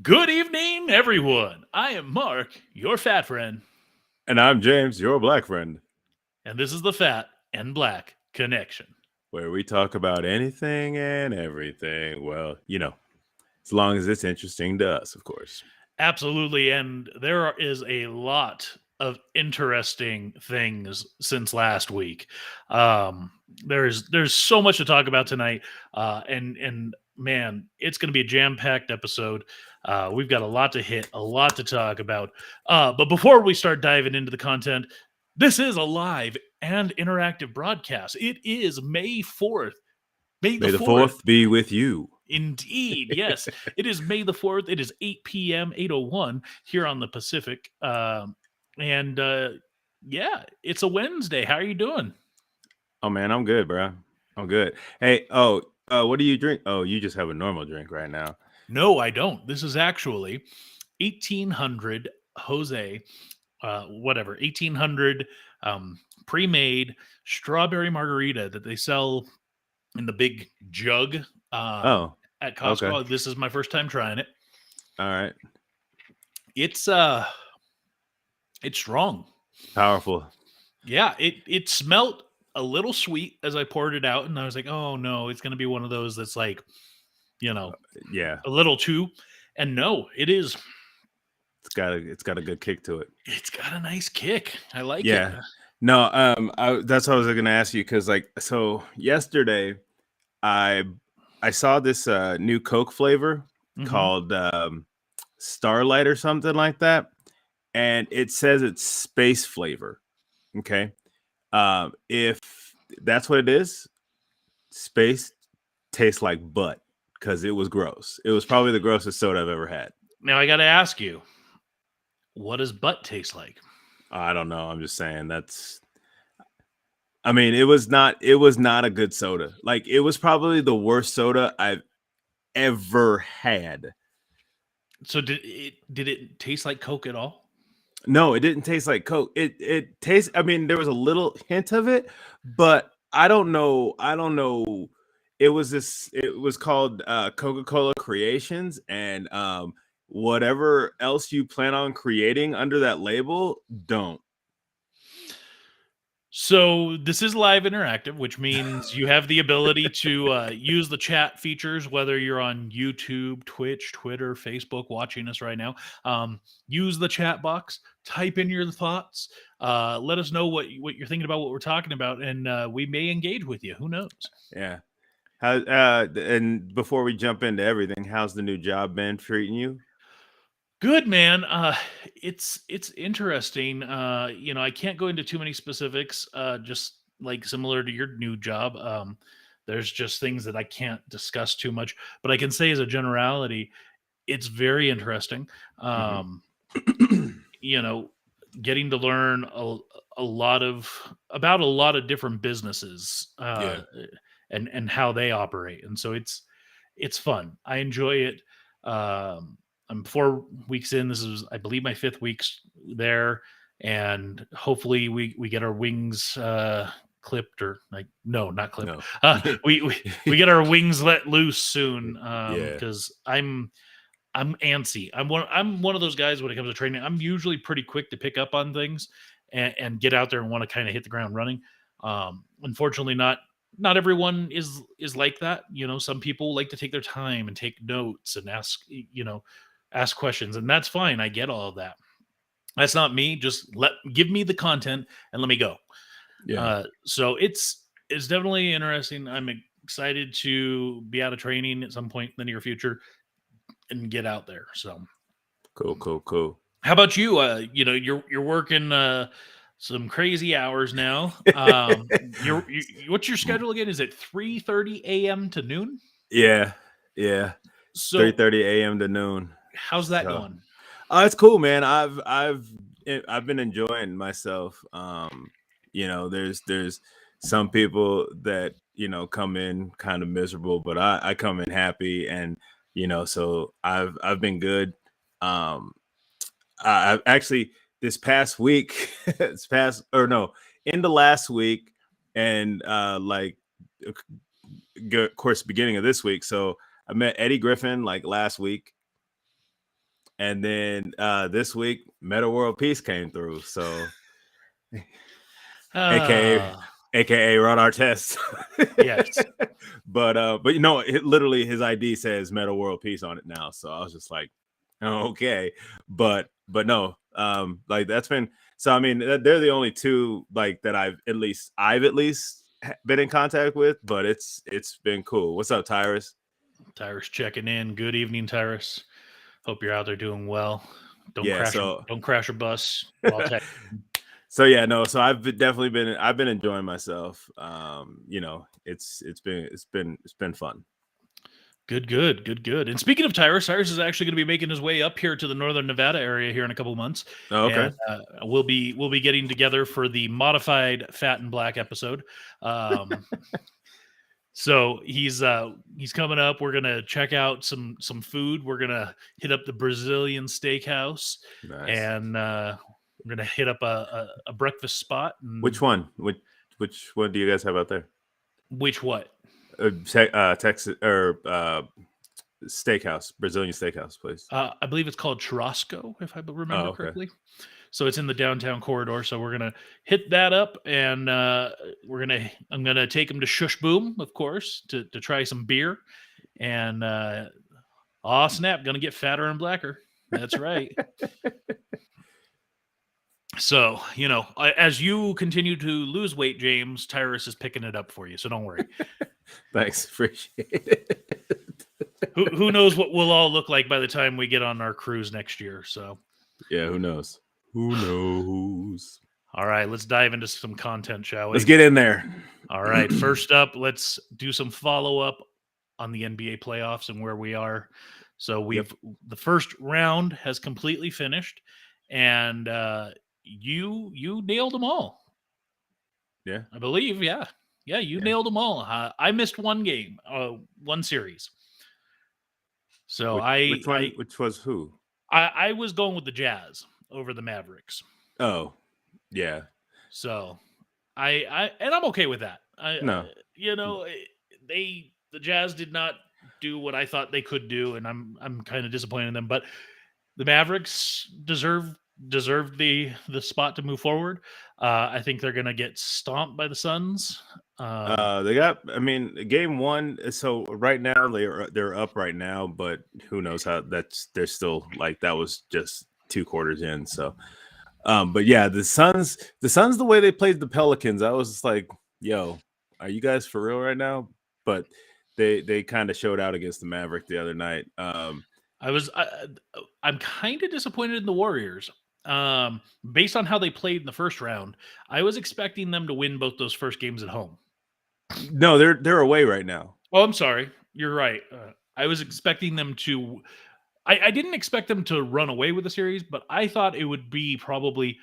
Good evening, everyone. I am Mark, your fat friend, And I'm James, your black friend, and this is the Fat and Black Connection. where we talk about anything and everything. Well, as long as it's interesting to us, of course. Absolutely, and there is a lot of interesting things since last week. There's so much to talk about tonight, and man, it's going to be a jam-packed episode. We've got a lot to hit, a lot to talk about. But before we start diving into the content, this is a live and interactive broadcast. It is May 4th. May the May the 4th. 4th be with you. Indeed, yes. It is May the 4th. It is 8 p.m., 8:01 here on the Pacific. And yeah, it's a Wednesday. How are you doing? Oh, man, I'm good, bro. I'm good. Hey, what do you drink? Oh, you just have a normal drink right now. No, I don't. This is actually 1800 Jose, 1800 pre-made strawberry margarita that they sell in the big jug Oh, at Costco. okay. This is my first time trying it. All right. It's strong. Powerful. Yeah, it smelled a little sweet as I poured it out, and I was like, "Oh no, it's going to be one of those that's like, Yeah, a little too." And no, it is. it's got a good kick to it. It's got a nice kick. I like it. Yeah. No, that's what I was going to ask you because, so yesterday, I saw this new Coke flavor called Starlight or something like that, and it says it's space flavor. Okay, if that's what it is, space tastes like butt because it was gross. It was probably the grossest soda I've ever had. Now I got to ask you, what does butt taste like? I don't know. I'm just saying that's. I mean, it was not a good soda. Like, it was probably the worst soda I've ever had. So did it taste like Coke at all? No, it didn't taste like Coke. It tastes. I mean, there was a little hint of it, but I don't know. It was called Coca-Cola Creations, and whatever else you plan on creating under that label, don't. So this is live interactive, which means you have the ability to use the chat features, whether you're on YouTube, Twitch, Twitter, Facebook, watching us right now. Use the chat box, type in your thoughts, let us know what you're thinking about, what we're talking about, and we may engage with you. Who knows? Yeah. And before we jump into everything, how's the new job been treating you? Good, man. It's interesting. I can't go into too many specifics. Just like similar to your new job, there's just things that I can't discuss too much. But I can say as a generality, it's very interesting. Um, you know, Getting to learn a lot about a lot of different businesses, Yeah. and how they operate, and so it's fun. I enjoy it. I'm 4 weeks in. This is, I believe, my 5th week there, and hopefully we get our wings clipped, or like, no, not clipped. No. We get our wings let loose soon, Yeah. because I'm antsy. I'm one of those guys when it comes to training. I'm usually pretty quick to pick up on things and get out there and want to kind of hit the ground running. Unfortunately, not everyone is like that. Some people like to take their time and take notes and ask questions, and that's fine. I get all of that. That's not me. Just give me the content and let me go. Yeah. So it's definitely interesting. I'm excited to be out of training at some point in the near future and get out there. So Cool. how about you? You're working some crazy hours now. What's your schedule again? Is it 3:30 a.m. to noon? Yeah. So 3:30 a.m. to noon. how's that So, going? it's cool, man. I've been enjoying myself. There's some people that come in kind of miserable, but I come in happy, and so I've been good. I actually, this past week, in the last week, and of course, beginning of this week. So I met Eddie Griffin like last week. And then this week, Meta World Peace came through. So, aka Ron Artest. Yes. But you know, literally his ID says Meta World Peace on it now. So I was just like, oh, okay. But no, like that's been. So I mean, they're the only two like that I've at least been in contact with. But it's been cool. What's up, Tyrus? Tyrus checking in. Good evening, Tyrus. Hope you're out there doing well. Don't crash a bus while texting. So yeah, no. So I've been enjoying myself. You know, it's been fun. Good. And speaking of Tyrus is actually going to be making his way up here to the Northern Nevada area here in a couple of months. Oh, okay. And, we'll be getting together for the modified Fat and Black episode. So he's coming up. We're gonna check out some food. We're gonna hit up the Brazilian steakhouse, Nice. and we're gonna hit up a breakfast spot. Which one? Which one do you guys have out there? Which what? Texas or steakhouse, Brazilian steakhouse place. I believe it's called Churrasco, if I remember correctly. So it's in the downtown corridor. So we're gonna hit that up, and I'm gonna take him to Shush Boom, of course, to try some beer, and snap, gonna get fatter and blacker. That's right. So, you know, as you continue to lose weight, James, Tyrus is picking it up for you. So don't worry. Thanks, appreciate it. Who knows what we'll all look like by the time we get on our cruise next year. So yeah, who knows? Who knows? All right, let's dive into some content, shall we? Let's get in there. All right, first up, let's do some follow-up on the NBA playoffs and where we are. So the first round has completely finished, and you nailed them all. Yeah, I believe. Yeah, you nailed them all. I missed one game, one series. So which was who? I was going with the Jazz over the Mavericks. Oh, yeah. So I'm okay with that. You know, the Jazz did not do what I thought they could do, and I'm kind of disappointed in them. But the Mavericks deserved the spot to move forward. I think they're going to get stomped by the Suns. They got, I mean, game one. So right now they're up right now, but who knows how they're still like, that was just 2 quarters in. So, but yeah, the Suns, the way they played the Pelicans, I was just like, yo, are you guys for real right now? But they kind of showed out against the Maverick the other night. I'm kind of disappointed in the Warriors. Based on how they played in the first round, I was expecting them to win both those first games at home. No, they're away right now. Oh, I'm sorry. You're right. I was expecting them to. I didn't expect them to run away with the series, but I thought it would be probably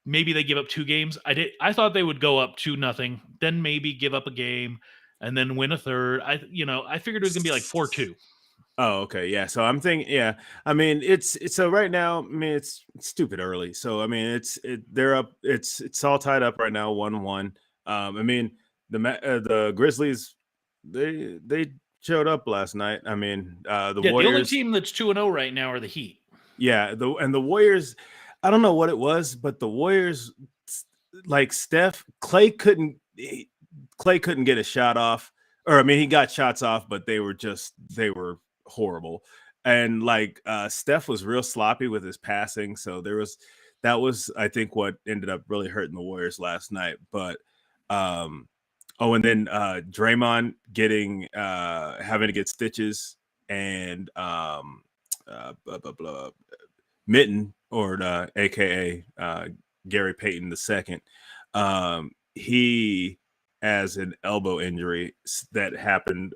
maybe they give up 2 games. I thought they would go up 2-0, then maybe give up a game, and then win a third. I figured it was gonna be like 4-2. Oh, okay. Yeah. So I'm thinking, yeah. I mean, it's so right now, I mean, it's stupid early. So I mean, they're up, it's all tied up right now, 1-1. I mean, the Grizzlies, they showed up last night. I mean, the Warriors. The only team that's 2-0 right now are the Heat. Yeah, the Warriors, I don't know what it was, but the Warriors, like Clay couldn't get a shot off. Or I mean, he got shots off, but they were horrible. And like Steph was real sloppy with his passing, so that was I think what ended up really hurting the Warriors last night. But and then Draymond having to get stitches, and Mitten, or aka Gary Payton II, he has an elbow injury that happened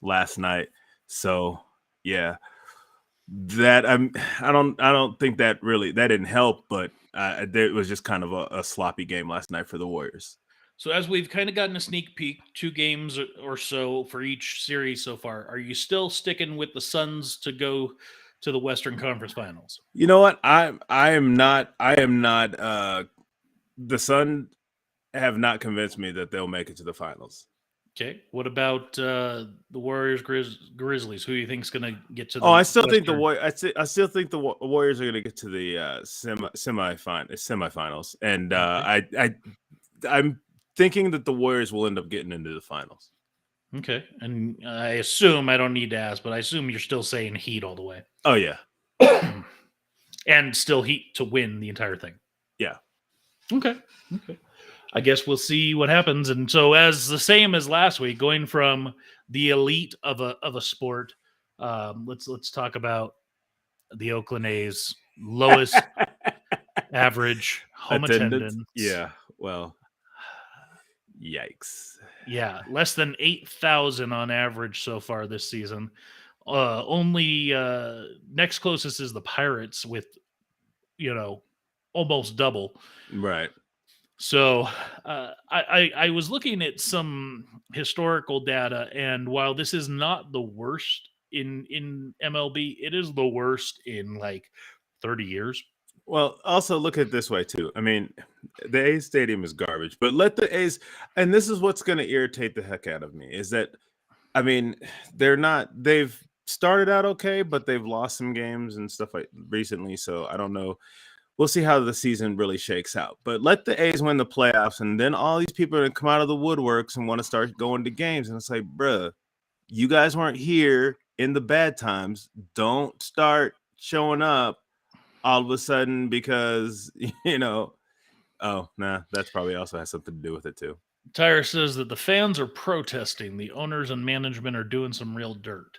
last night. So yeah, that I don't think that didn't help, but it was just kind of a sloppy game last night for the Warriors. So as we've kind of gotten a sneak peek, 2 games or so for each series so far, are you still sticking with the Suns to go to the Western Conference Finals? You know what? I am not. The Suns have not convinced me that they'll make it to the finals. Okay. What about the Warriors Grizzlies? Who do you think's going to get to Oh, the I still think the Western? I still think the Warriors are going to get to the semifinals, and Okay. I'm thinking that the Warriors will end up getting into the finals. Okay. And I assume, I don't need to ask, but I assume you're still saying Heat all the way. Oh yeah, And still Heat to win the entire thing. yeah. Okay. Okay. I guess we'll see what happens. And so, as the same as last week, going from the elite of a sport, let's talk about the Oakland A's lowest average home Attendance, attendance. yeah. Well, yikes. Yeah, less than 8,000 on average so far this season. Only next closest is the Pirates with you know almost double. Right. So I was looking at some historical data, and while this is not the worst in MLB, it is the worst in like 30 years. Well, also look at it this way too. I mean, the A's stadium is garbage, but let the A's, and this is what's going to irritate the heck out of me is that, I mean, they've started out okay, but they've lost some games and stuff like recently. So I don't know. We'll see how the season really shakes out. But let the A's win the playoffs, and then all these people are going to come out of the woodworks and want to start going to games. And it's like, bruh, you guys weren't here in the bad times. Don't start showing up all of a sudden because oh nah, that's probably also has something to do with it too. Tyre says that the fans are protesting. The owners and management are doing some real dirt.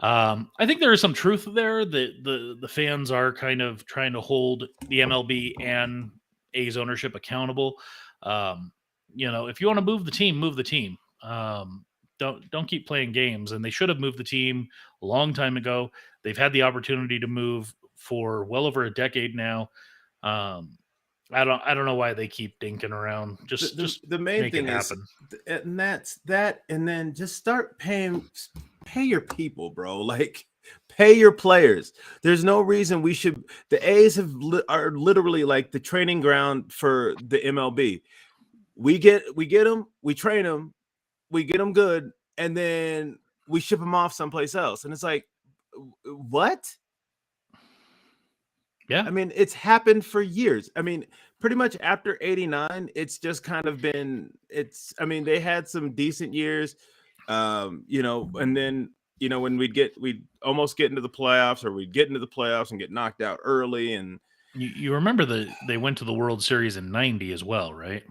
I think there is some truth there that the fans are kind of trying to hold the MLB and A's ownership accountable. Um, if you want to move the team, move the team. Don't keep playing games. And they should have moved the team a long time ago. They've had the opportunity to move for well over a decade now. Um, I don't know why they keep dinking around. Just The main make it thing is, happen. and that's that, and then just start pay your people, bro. Like pay your players. There's no reason we should. The A's are literally like the training ground for the MLB. We get them, we train them, we get them good, and then we ship them off someplace else. And it's like, what? Yeah. I mean, it's happened for years. I mean, pretty much after 89, it's just kind of been I mean, they had some decent years. And then, when we'd almost get into the playoffs or we'd get into the playoffs and get knocked out early. And You remember that they went to the World Series in '90 as well, right?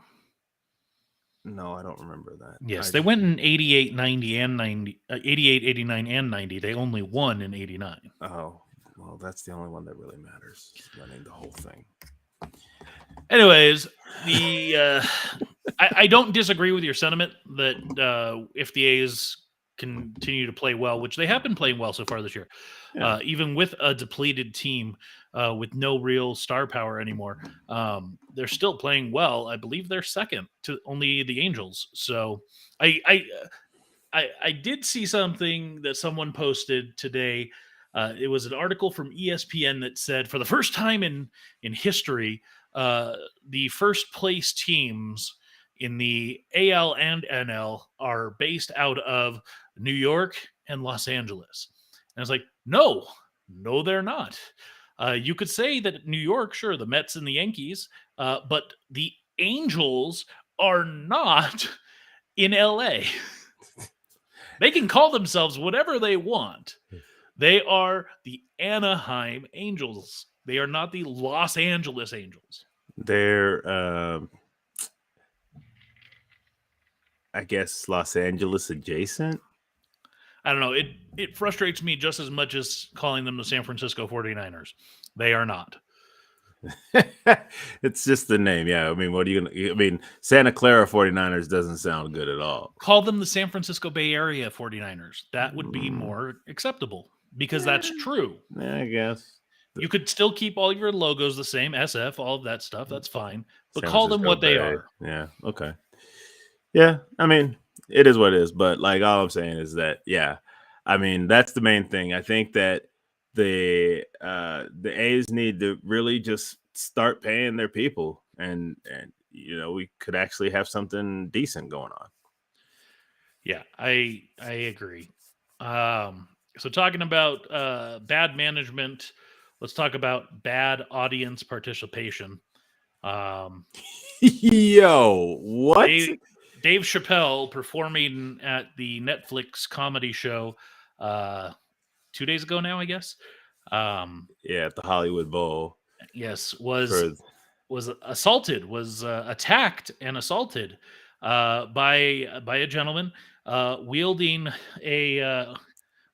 no, I don't remember that. Yes, they went in 88, 90, and 90, 88, 89, and 90. They only won in 89. Oh, well, that's the only one that really matters. Winning the whole thing. Anyways, I don't disagree with your sentiment that if the A's continue to play well, which they have been playing well so far this year, even with a depleted team with no real star power anymore, they're still playing well. I believe they're second to only the Angels. So I did see something that someone posted today. It was an article from ESPN that said, for the first time in history, the first place teams in the AL and NL are based out of New York and Los Angeles. And I was like, no, they're not. You could say that New York, sure, the Mets and the Yankees, but the Angels are not in LA. They can call themselves whatever they want. They are the Anaheim Angels. They are not the Los Angeles Angels. They're, I guess, Los Angeles adjacent. I don't know. It frustrates me just as much as calling them the San Francisco 49ers. They are not. It's just the name. Yeah. I mean, what are you going to, I mean, Santa Clara 49ers doesn't sound good at all. Call them the San Francisco Bay Area 49ers. That would be more acceptable because that's true. Yeah, I guess. You could still keep all your logos the same, SF, all of that stuff. That's fine. But San call them Francisco what they Bay. are. Yeah. Okay. Yeah. I mean, it is what it is. But like, all I'm saying is that, yeah, I mean, that's the main thing. I think that the A's need to really just start paying their people, and we could actually have something decent going on. Yeah, I agree. So talking about bad management, let's talk about bad audience participation. Um, Yo, what? Dave, Dave Chappelle performing at the Netflix comedy show uh, 2 days ago now, I guess. Um, Yeah, at the Hollywood Bowl yes, for was assaulted, was attacked and assaulted by a gentleman wielding a.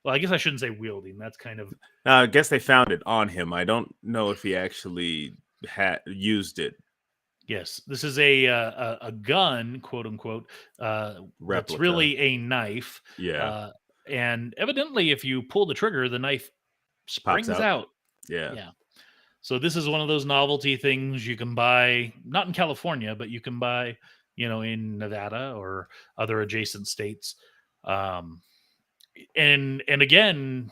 Well, I guess I shouldn't say wielding. That's kind of I guess they found it on him. I don't know if he actually had used it. yes. This is a gun, quote unquote. That's Replica. really a knife, Yeah. uh, and evidently, if you pull the trigger, the knife Pops springs out. out. Yeah. Yeah. So this is one of those novelty things you can buy, not in California, but you can buy, in Nevada or other adjacent states. Um, and again,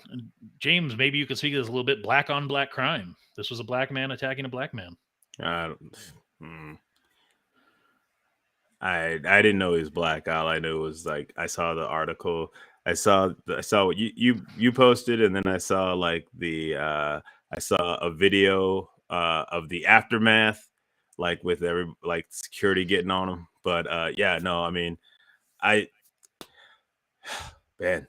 James, maybe you could speak to this a little bit. Black on black crime. This was a black man attacking a black man. I don't, hmm. I didn't know he was black. All I knew was like I saw the article. I saw what you posted, and then I saw like I saw a video of the aftermath, like with every like security getting on him. But yeah, no, I mean, I man,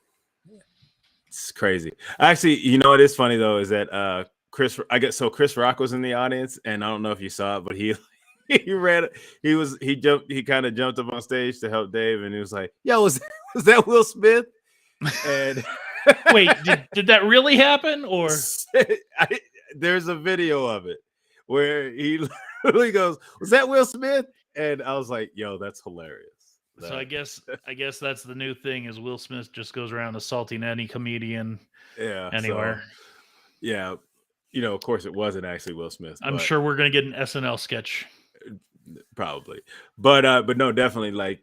it's crazy. Actually, you know what is funny though is that Chris Rock was in the audience, and I don't know if you saw it, but he he ran he kind of jumped up on stage to help Dave, and he was like, "Yo, was that Will Smith?" And Wait, did that really happen? Or I, there's a video of it where he literally goes, "Was that Will Smith?" And I was like, "Yo, that's hilarious." so That I guess that's the new thing is Will Smith just goes around assaulting any comedian yeah. So anywhere. yeah, of course, it wasn't actually Will Smith, I'm but sure we're gonna get an SNL sketch. probably. But no, definitely like,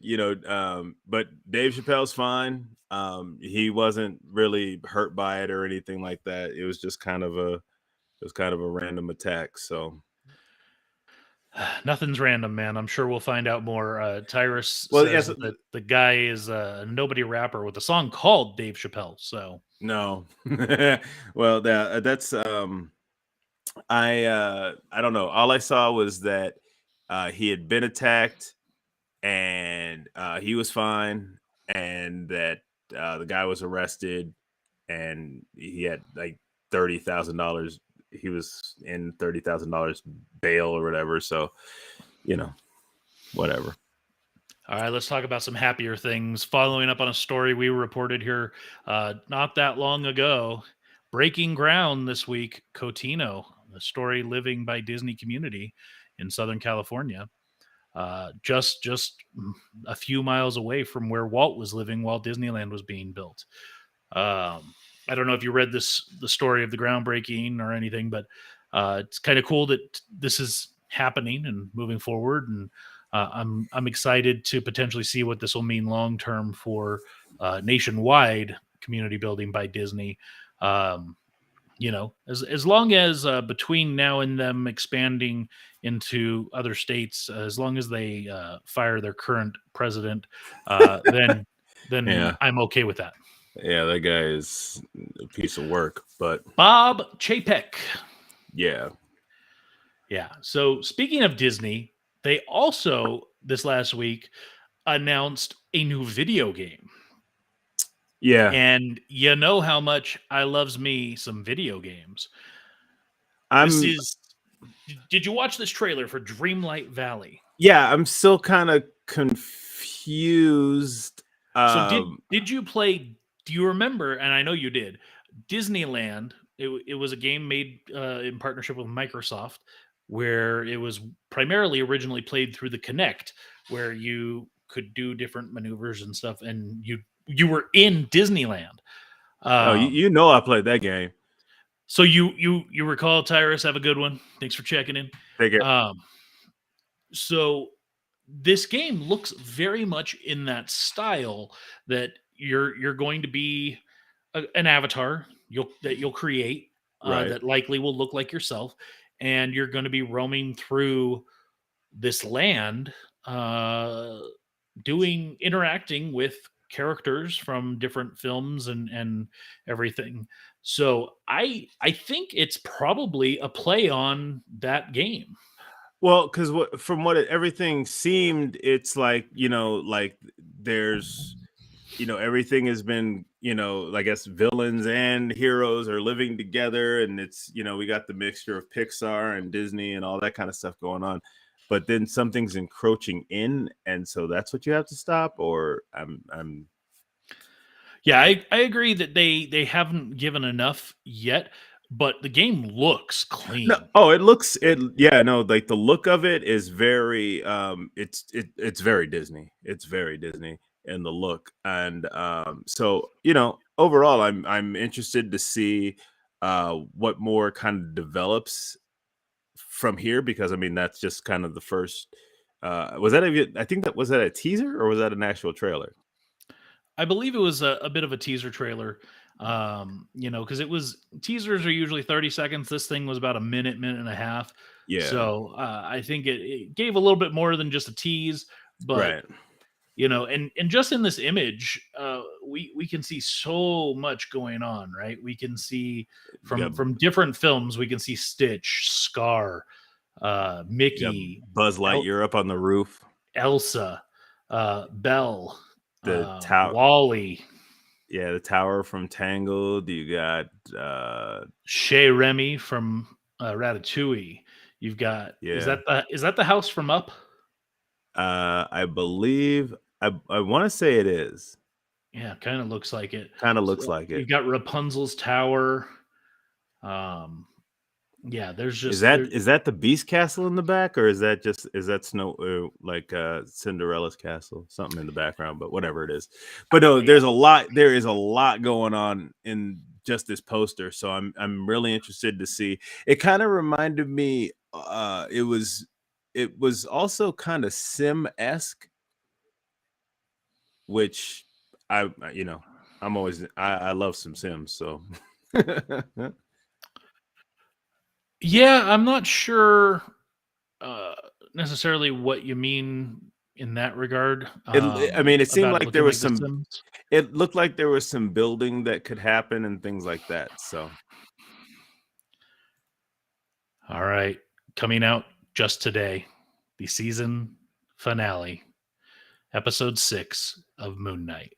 but Dave Chappelle's fine. He wasn't really hurt by it or anything like that. It was kind of a random attack. So Nothing's random, man. I'm sure we'll find out more. Tyrus well, yes, says that the guy is a nobody rapper with a song called Dave Chappelle. So no. Well, that's I don't know. All I saw was that he had been attacked and he was fine, and that the guy was arrested, and he had like $30,000. He was in $30,000 bail or whatever. So, you know, whatever. all right, let's talk about some happier things. Following up on a story we reported here not that long ago, breaking ground this week. Cotino, the story living by Disney Community in Southern California, just a few miles away from where Walt was living while Disneyland was being built. I don't know if you read the story of the groundbreaking or anything, but it's kind of cool that this is happening and moving forward. And I'm excited to potentially see what this will mean long term for nationwide community building by Disney. Um, as long as between now and them expanding into other states, as long as they fire their current president, then Yeah. I'm okay with that. Yeah, that guy is a piece of work, but Bob Chapek. yeah. Yeah. So speaking of Disney, they also this last week announced a new video game. Yeah. And you know how much I loves me some video games. This I'm is Did you watch this trailer for Dreamlight Valley? yeah, I'm still kind of confused. So did you play? Do you remember? And I know you did. Disneyland. It was a game made in partnership with Microsoft, where it was primarily originally played through the Kinect, where you could do different maneuvers and stuff, and you were in Disneyland. Oh, I played that game. So you recall, Tyrus? Have a good one. Thanks for checking in. Take it. So this game looks very much in that style that you're going to be an avatar you'll create Right. that likely will look like yourself, and you're going to be roaming through this land, interacting with characters from different films and everything. So I think it's probably a play on that game. Well, because from what everything seemed, it's like, like there's, everything has been, I guess villains and heroes are living together, and it's, we got the mixture of Pixar and Disney and all that kind of stuff going on. But then something's encroaching in, and so that's what you have to stop. Or I'm Yeah, I agree that they haven't given enough yet, but the game looks No, clean. oh, it looks it yeah, no, like the look of it is very it's very Disney. It's very Disney in the look. And so, overall I'm interested to see what more kind of develops from here, because I mean that's just kind of the first was that I think that was that a teaser or was that an actual trailer? I believe it was a bit of a teaser trailer. Because it was teasers are usually 30 seconds. This thing was about a minute and a half. Yeah, So I think it gave a little bit more than just a tease, but right. and just in this image, we can see so much going on, right? We can see You got from different films, we can see Stitch, Scar, you got Mickey, Buzz El- Lightyear up on the roof, Elsa, Belle, the tower. Wally, Yeah, the tower from Tangled. You got Chez Remy from Ratatouille. You've got yeah. is that the house from Up? I believe I want to say it is. Yeah, kind of looks like it. Kind of looks So like it. you've got Rapunzel's tower. Um, yeah, there's Is just that there. is that the Beast Castle in the back, or is that Snow like Cinderella's castle, something in the background, but whatever it is. But no, Yeah, there is a lot going on in just this poster, so I'm really interested to see. It kind of reminded me it was also kind of Sim-esque, which I'm always I love some Sims, so yeah. I'm not sure uh, necessarily what you mean in that regard I mean, it seemed about it like there looking was like The some Sims. it looked like there was some building that could happen and things like that. So, All right, coming out just today, the season finale, episode 6 of Moon Knight.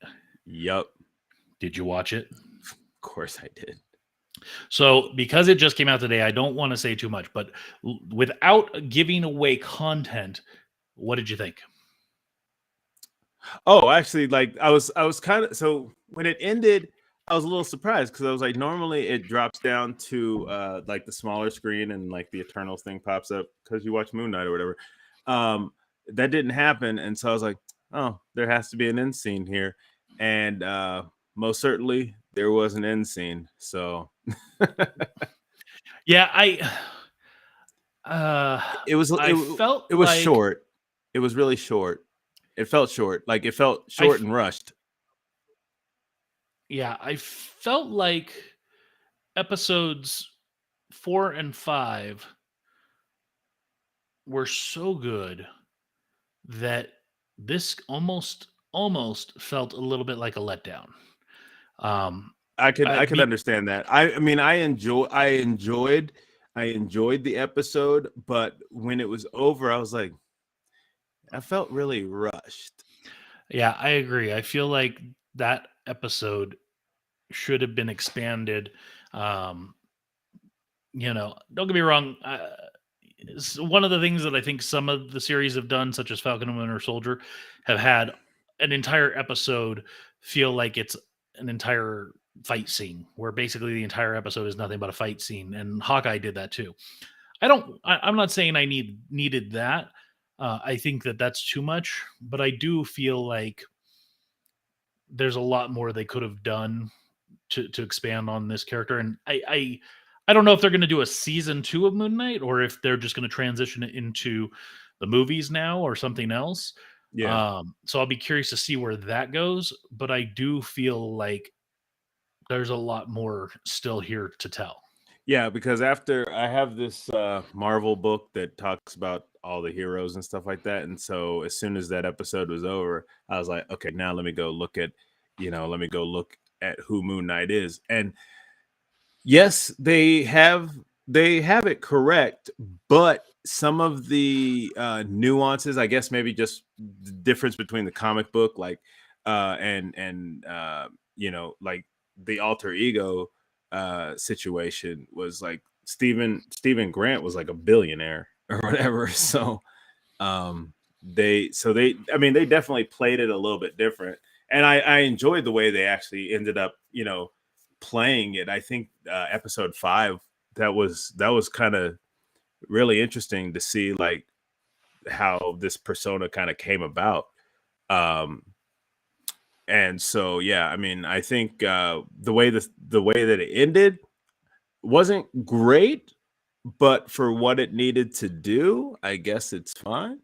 yep, Did you watch it? of course I did. So, because it just came out today, I don't want to say too much, but without giving away content, what did you think? Oh, actually, like I was kind of so when it ended, I was a little surprised because I was like, normally it drops down to like the smaller screen and like the Eternals thing pops up because you watch Moon Knight or whatever. That didn't happen, and so I was like, oh, there has to be an end scene here, and most certainly there was an end scene. So Yeah, it was I felt it was like short. It was really short. It felt short, like it felt I short f- and rushed. yeah, I felt like episodes 4 and 5 were so good that this almost felt a little bit like a letdown. Um, I could be, understand that. I mean, I enjoyed the episode, but when it was over, I was like, I felt really rushed. yeah, I agree. I feel like that episode should have been expanded. Um, don't get me wrong. One of the things that I think some of the series have done, such as Falcon and Winter Soldier, have had an entire episode feel like it's an entire fight scene, where basically the entire episode is nothing but a fight scene. And Hawkeye did that too. I'm not saying I needed that. I think that that's too much, but I do feel like there's a lot more they could have done to expand on this character. And I don't know if they're going to do a season 2 of Moon Knight or if they're just going to transition it into the movies now or something else. Yeah. So I'll be curious to see where that goes. But I do feel like there's a lot more still here to tell. Yeah, because after I have this Marvel book that talks about all the heroes and stuff like that, and so as soon as that episode was over, I was like, okay, now let me go look at, let me go look at who Moon Knight is. And yes, they have it correct, but some of the nuances, I guess, maybe just the difference between the comic book, like and like the alter ego situation was like Stephen Grant was like a billionaire or whatever. So they I mean they definitely played it a little bit different, and I enjoyed the way they actually ended up playing it. I think episode 5, that was kind of really interesting to see, like, how this persona kind of came about. um and so yeah, I mean, I think the way that it ended wasn't great, but for what it needed to do, I guess it's fine.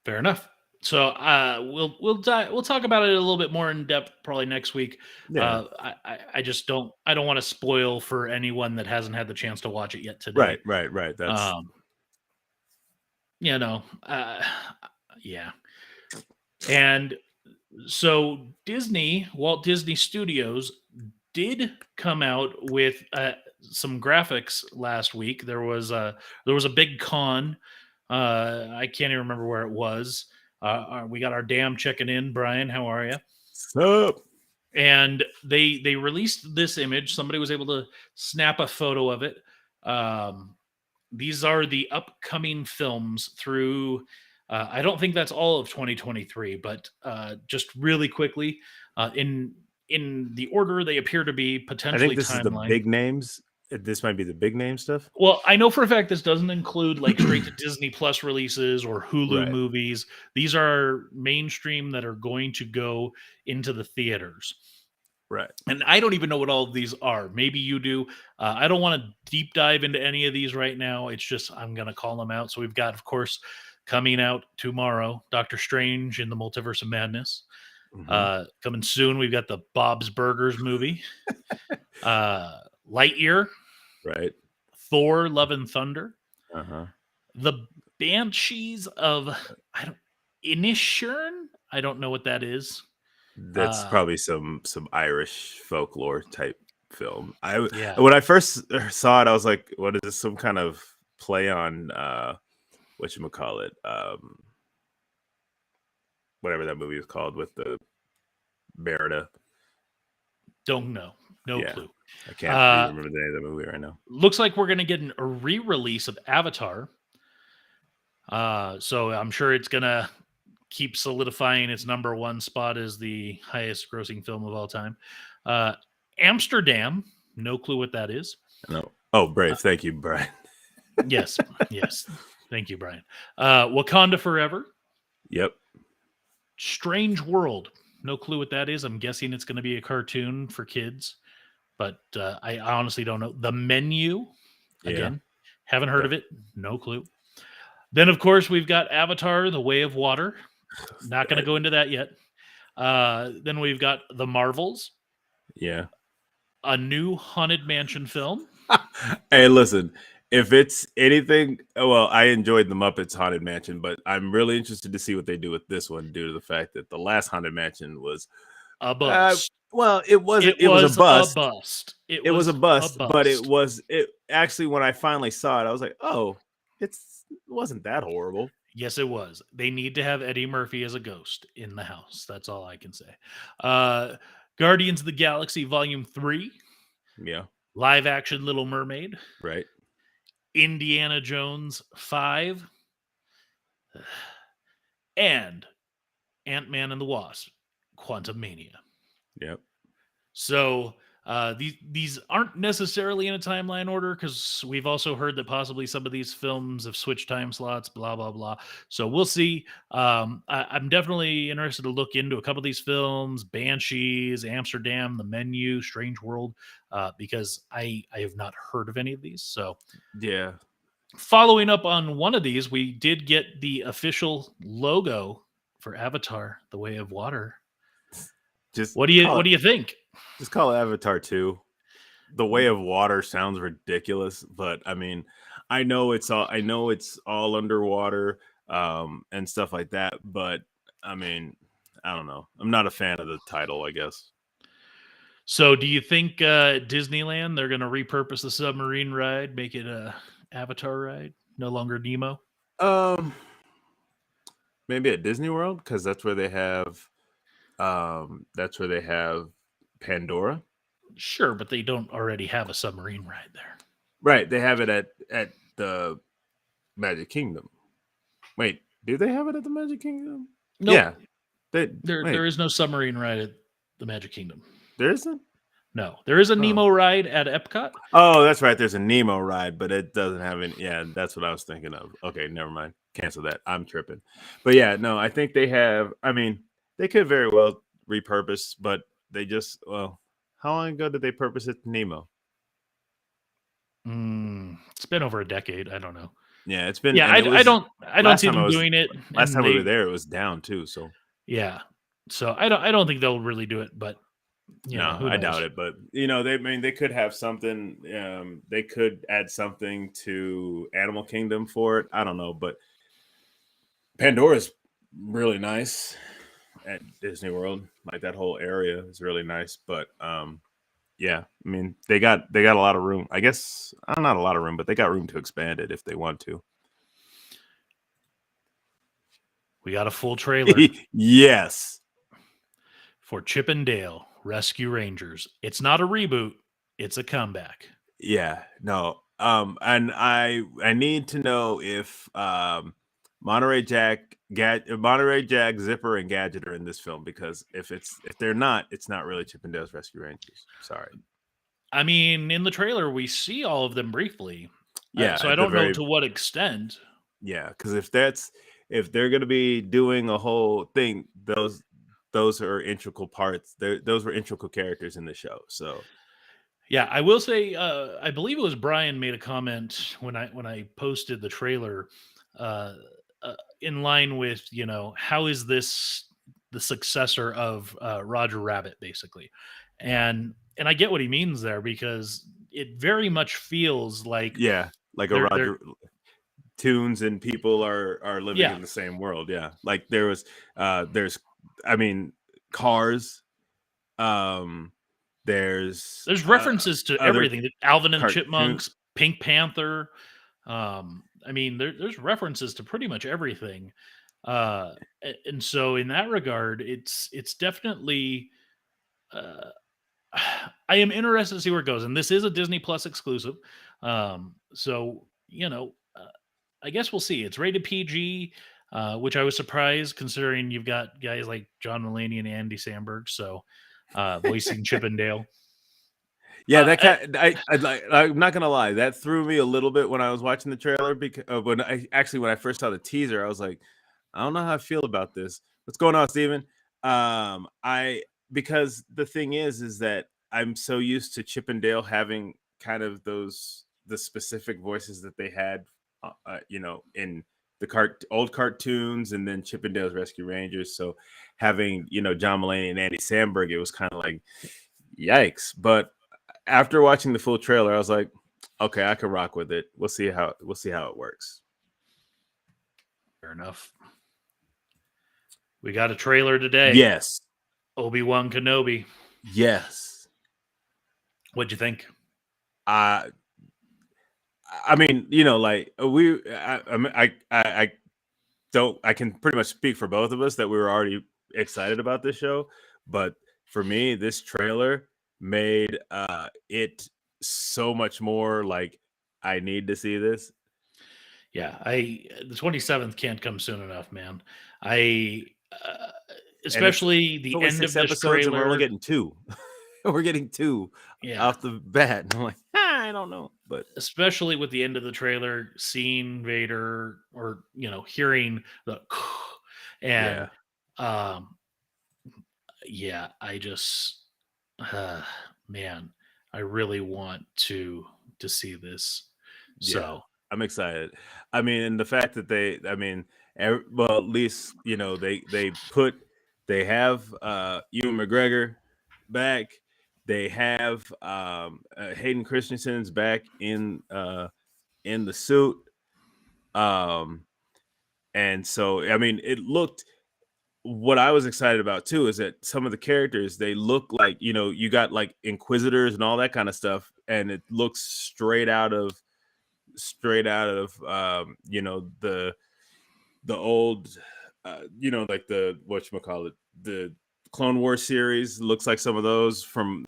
Fair enough. So we'll talk about it a little bit more in depth probably next week. Yeah. I just don't want to spoil for anyone that hasn't had the chance to watch it yet today. Right. That's Um, you know, yeah. And so Walt Disney Studios did come out with some graphics last week. There was a big con. I can't even remember where it was. We got our dam checking in. Brian, how are you? up. And they released this image. Somebody was able to snap a photo of it. These are the upcoming films through. I don't think that's all of 2023, but just really quickly, in the order they appear to be I potentially think this is the timeline. big names. This might be the big name stuff. Well, I know for a fact this doesn't include like straight to Disney Plus releases or Hulu Right. movies. These are mainstream that are going to go into the theaters. Right. And I don't even know what all of these are. Maybe you do. I don't want to deep dive into any of these right now. It's just I'm going to call them out. So we've got, of course, coming out tomorrow, Doctor Strange in the Multiverse of Madness. Coming soon, we've got the Bob's Burgers movie, Lightyear, Right. Thor: Love and Thunder, Uh-huh. the Banshees of Inisherin. I don't know what that is. That's probably some Irish folklore type film. Yeah. When I first saw it, I was like, what is this, some kind of play on whatchamacallit? Whatever that movie is called with the Merida. Don't know. No Yeah. clue. I can't even remember the name of the movie right now. Looks like we're going to get a re-release of Avatar. So I'm sure it's going to keep solidifying its number one spot as the highest grossing film of all time. Amsterdam, no clue what that is. No. Oh, Brave. Thank you, Brian. Yes. Thank you, Brian. Wakanda Forever. Yep. Strange World. No clue what that is. I'm guessing it's going to be a cartoon for kids, but I honestly don't know. The Menu. Again, haven't heard of it. No clue. Then, of course, we've got Avatar: The Way of Water. Not going to go into that yet. Then we've got The Marvels. Yeah. A new Haunted Mansion film. Hey, listen, if it's anything, well, I enjoyed the Muppets Haunted Mansion, but I'm really interested to see what they do with this one due to the fact that the last Haunted Mansion was A bust. well, it wasn't. It was a bust. It was a bust, but it actually, when I finally saw it, I was like, oh, it wasn't that horrible. Yes, it was. They need to have Eddie Murphy as a ghost in the house. That's all I can say. Guardians of the Galaxy Volume 3. Yeah. Live action Little Mermaid. Right. Indiana Jones 5. And Ant-Man and the Wasp, Quantumania. Yep. So these aren't necessarily in a timeline order because we've also heard that possibly some of these films have switched time slots, blah, blah, blah. So we'll see. I'm definitely interested to look into a couple of these films, Banshees, Amsterdam, The Menu, Strange World, because I have not heard of any of these. So yeah. Following up on one of these, we did get the official logo for Avatar: The Way of Water. Just what do you think? Just call it Avatar 2. The Way of Water sounds ridiculous, but I mean, I know it's all underwater and stuff like that, but I mean, I don't know. I'm not a fan of the title, I guess. So, do you think Disneyland they're going to repurpose the submarine ride, make it a Avatar ride, no longer Nemo? Um Maybe at Disney World cuz that's where they have Pandora. Sure, but they don't already have a submarine ride there. Right, they have it at the Magic Kingdom. Wait, do they have it at the Magic Kingdom? Nope, Yeah. They there wait, is no submarine ride at the Magic Kingdom. there isn't? No, there is a Oh. Nemo ride at Epcot. Oh, that's right. There's a Nemo ride, but it doesn't have any. Yeah, that's what I was thinking of. Okay, never mind. Cancel that. I'm tripping. But yeah, no, I think they have. I mean, they could very well repurpose, but they just. Well, how long ago did they purpose it to Nemo? It's been over a decade. I don't know. Yeah, it's been, Yeah, and it I was don't see them doing it, last and time we were they there. It was down too. So yeah. So I don't think they'll really do it, but no, who I doubt knows? it. But they I mean they could have something. They could add something to Animal Kingdom for it. I don't know, but Pandora's really nice at Disney World. Like that whole area is really nice. But yeah, I mean they got a lot of room. I guess not a lot of room, but they got room to expand it if they want to. We got a full trailer Yes. for Chip and Dale Rescue Rangers. It's not a reboot; it's a comeback. Yeah. No. And I need to know if Monterey Jack, Zipper, and Gadget are in this film, because if they're not, it's not really Chip and Dale's Rescue Rangers. Sorry. I mean, in the trailer, we see all of them briefly, Yeah, so I at the don't know very to what extent. yeah, because if they're gonna be doing a whole thing, those are integral parts. Those were integral characters in the show. So Yeah, I will say, I believe it was Brian made a comment when I posted the trailer, uh, in line with how is this the successor of Roger Rabbit, basically, and I get what he means there because it very much feels like yeah, like a they're Roger Tunes and people are living yeah. in the same world. Yeah, like there's I mean Cars. Um, there's There's references to other everything. Alvin and the cartoon. Chipmunks, Pink Panther. I mean, there's references to pretty much everything. And so in that regard, it's definitely. Uh, I am interested to see where it goes, and this is a Disney Plus exclusive. So I guess we'll see. It's rated PG, which I was surprised considering you've got guys like John Mulaney and Andy Samberg, so voicing Chip and Dale. Yeah, that I, kind. I'm not gonna lie. That threw me a little bit when I was watching the trailer, because when I first saw the teaser, I was like, I don't know how I feel about this. What's going on, Steven? I Because the thing is that I'm so used to Chip and Dale having kind of the specific voices that they had, in the old cartoons, and then Chip and Dale's Rescue Rangers. So having John Mulaney and Andy Samberg, it was kind of like yikes. But after watching the full trailer, I was like, okay, I can rock with it. We'll see how it works. fair enough. We got a trailer today. Yes. Obi-Wan Kenobi. Yes. What'd you think? I mean, like I don't. I can pretty much speak for both of us that we were already excited about this show, but for me, this trailer made it so much more like I need to see this. Yeah, the 27th can't come soon enough, man. I And especially it's the only end 6 of this episodes and we're only trailer. getting 2. We're getting 2 Yeah, off the bat. And I'm like, I don't know, but especially with the end of the trailer, seeing Vader or hearing the and yeah, um yeah, I just uh, man, I really want to see this. yeah, So I'm excited. I mean, and the fact that well, at least they have Ewan McGregor back. They have Hayden Christensen's back in the suit. And so I mean, it looked. What I was excited about too is that some of the characters, they look like, you got like Inquisitors and all that kind of stuff, and it looks straight out of the old like the whatchamacallit, the Clone Wars series. Looks like some of those from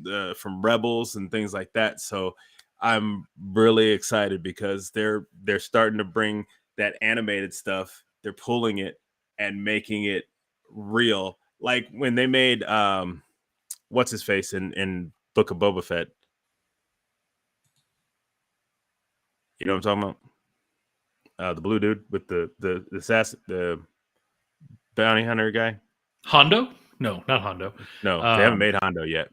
Rebels and things like that. So I'm really excited because they're starting to bring that animated stuff. They're pulling it and making it real. Like when they made what's his face in Book of Boba Fett. You know what I'm talking about? The blue dude with the bounty hunter guy. Hondo? No, not Hondo. No, they haven't made Hondo yet.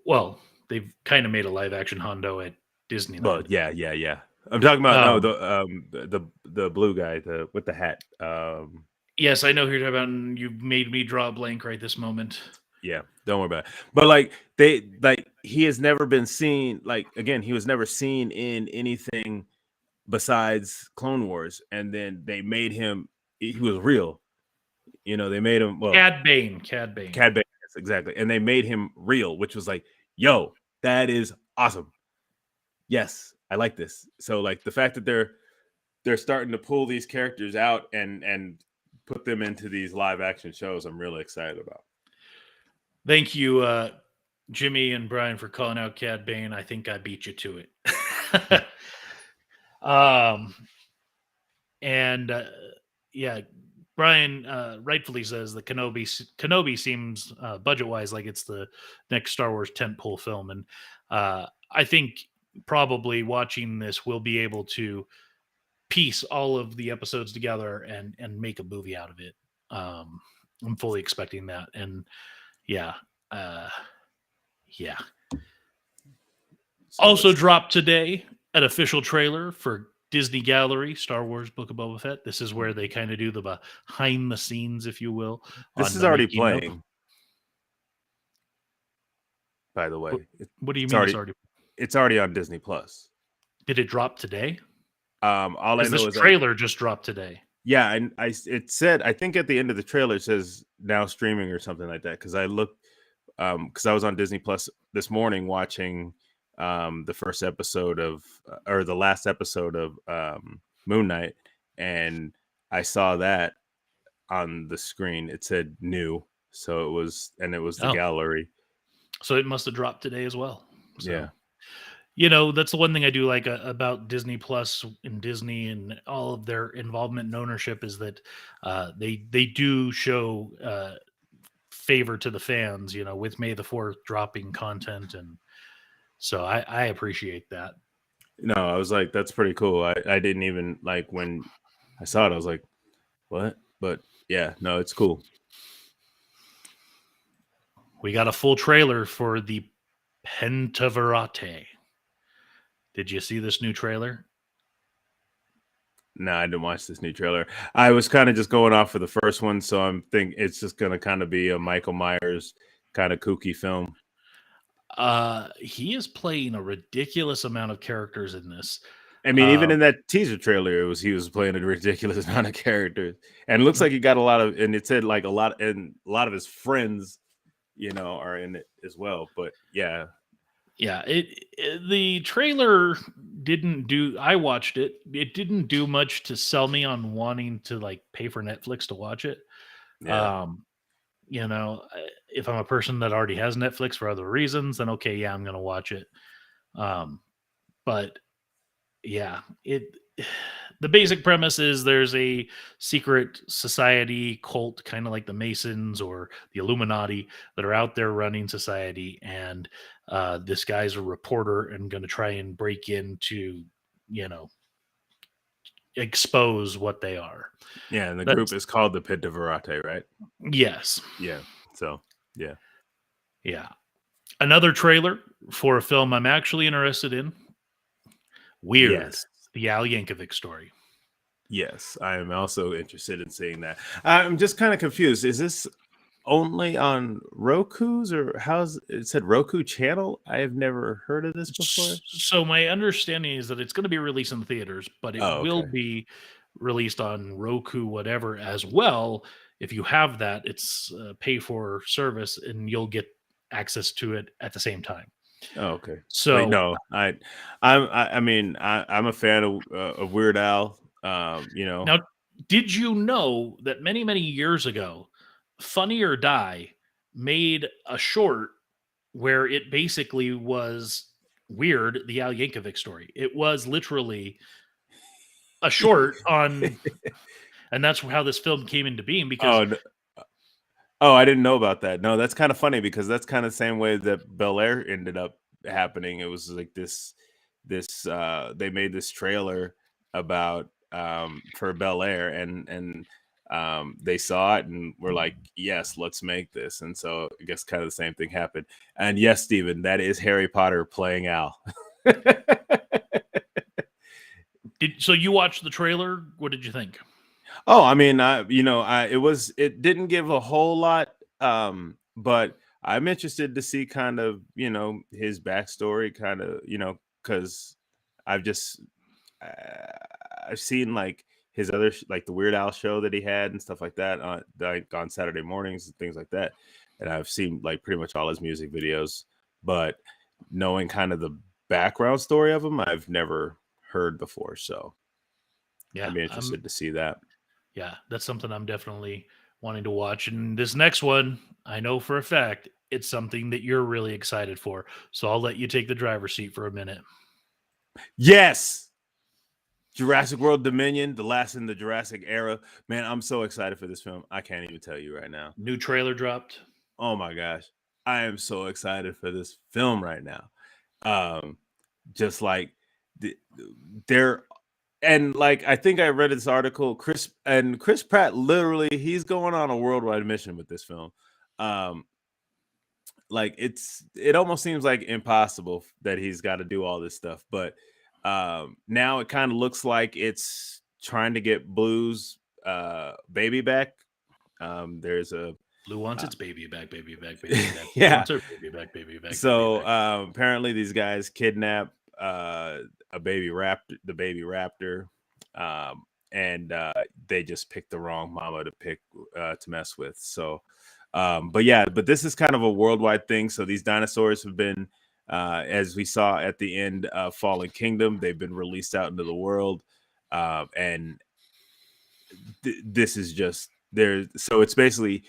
Well, they've kind of made a live action Hondo at Disneyland. Well, yeah. I'm talking about the blue guy, with the hat. Yes, I know who you're talking about, and you made me draw a blank right this moment. Yeah, don't worry about it. But like he has never been seen. Like again, he was never seen in anything besides Clone Wars, and then they made him. He was real. They made him. Well, Cad Bane. Yes, exactly. And they made him real, which was like, yo, that is awesome. Yes, I like this. So like the fact that they're starting to pull these characters out and put them into these live action shows, I'm really excited about. Thank you, Jimmy and Brian, for calling out Cad Bane. I think I beat you to it. Yeah, Brian rightfully says that Kenobi seems budget-wise like it's the next Star Wars tentpole film, and I think probably watching this we'll be able to piece all of the episodes together and make a movie out of it. I'm fully expecting that, and yeah. Also dropped today an official trailer for Disney Gallery, Star Wars Book of Boba Fett. This is where they kind of do the behind the scenes, if you will. This is already playing. By the way, what do you mean it's already on Disney Plus? Did it drop today? All I know is trailer just dropped today. Yeah, and it said, I think at the end of the trailer it says now streaming or something like that. Because I looked, because I was on Disney Plus this morning watching the first episode or the last episode of Moon Knight, and I saw that on the screen. It said new, so it was the gallery. So it must have dropped today as well. So. Yeah. That's the one thing I do like about Disney Plus and Disney and all of their involvement and ownership is that they do show favor to the fans, with May the 4th dropping content. And so I appreciate that. No, I was like, that's pretty cool. I didn't even like when I saw it, I was like, what? But yeah, no, it's cool. We got a full trailer for the Pentaverate. Did you see this new trailer? No, I didn't watch this new trailer. I was kind of just going off for the first one, so I'm thinking it's just going to kind of be a Michael Myers kind of kooky film. He is playing a ridiculous amount of characters in this. I mean, even in that teaser trailer, he was playing a ridiculous amount of characters, and it looks like he got a lot of. And it said like a lot of his friends, are in it as well. But yeah. Yeah, the trailer didn't do. I watched it. It didn't do much to sell me on wanting to like pay for Netflix to watch it. Yeah. If I'm a person that already has Netflix for other reasons, then okay, yeah, I'm gonna watch it. But yeah, the basic premise is there's a secret society cult, kind of like the Masons or the Illuminati, that are out there running society, and this guy's a reporter and going to try and break into, expose what they are. Yeah, and the group is called the Pentaverate, right? Yes. Yeah. So, yeah. Yeah. Another trailer for a film I'm actually interested in. Weird. Yes. The Al Yankovic story. Yes, I am also interested in seeing that. I'm just kind of confused. Is this only on Roku's, or how's it said Roku channel? I have never heard of this before. So my understanding is that it's going to be released in theaters, but it Oh, will okay. be released on Roku, whatever, as well. If you have that, it's a pay for service, and you'll get access to it at the same time. Oh, okay. Wait, So no, I mean, I'm a fan of Weird Al. You know, now, did you know that many years ago, Funny or Die made a short where it basically was Weird, the Al Yankovic story. It was literally a short on, and that's how this film came into being because oh, oh, I didn't know about that. No, that's kind of funny because that's kind of the same way that Bel Air ended up happening. It was like this they made this trailer about for Bel Air, and they saw it and were like, yes, let's make this. And so I guess kind of the same thing happened. And yes, Steven, that is Harry Potter playing Al. so you watched the trailer. What did you think? Oh, I mean, it didn't give a whole lot, but I'm interested to see kind of, his backstory, kind of, because I've just uh, I've seen like his other like the Weird Al show that he had and stuff like that on Saturday mornings and things like that, and I've seen like pretty much all his music videos, but knowing kind of the background story of him, I've never heard before, so Yeah, I'd be interested to see that. yeah, that's something I'm definitely wanting to watch. And this next one, I know for a fact it's something that you're really excited for. So I'll let you take the driver's seat for a minute. Yes. Jurassic World Dominion, the last in the Jurassic era. Man, I'm so excited for this film. I can't even tell you right now. New trailer dropped. Oh my gosh. I am so excited for this film right now. Um, just like they're and like I think I read this article, Chris Pratt literally he's going on a worldwide mission with this film. Um, like it almost seems like impossible that he's got to do all this stuff, but now it kind of looks like it's trying to get Blue's baby back. There's a Blue wants uh, its baby back, baby back, baby back. Blue yeah. wants her baby back, baby back, baby So back. apparently these guys kidnap a baby raptor, the baby raptor, and they just picked the wrong mama to mess with. So, but this is kind of a worldwide thing. So these dinosaurs have been, as we saw at the end of Fallen Kingdom, they've been released out into the world, and this is just there. So it's basically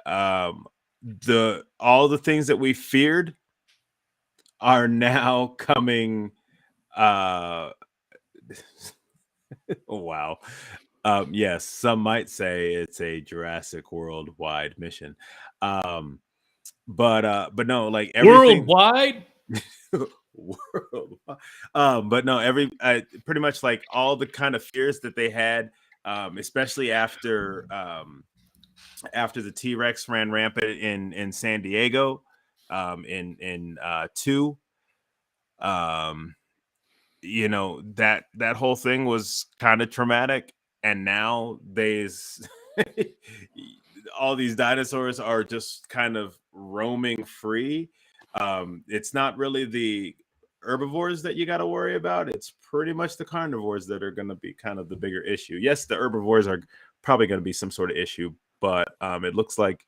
the all the things that we feared are now coming. Uh, wow. Yes, some might say it's a Jurassic World wide mission. Um, but no, like everything Worldwide? world. But no, pretty much like all the kind of fears that they had, especially after the T-Rex ran rampant in San Diego, in two. Um, that whole thing was kind of traumatic, and now there's all these dinosaurs are just kind of roaming free. It's not really the herbivores that you got to worry about. It's pretty much the carnivores that are going to be kind of the bigger issue. Yes, the herbivores are probably going to be some sort of issue, but it looks like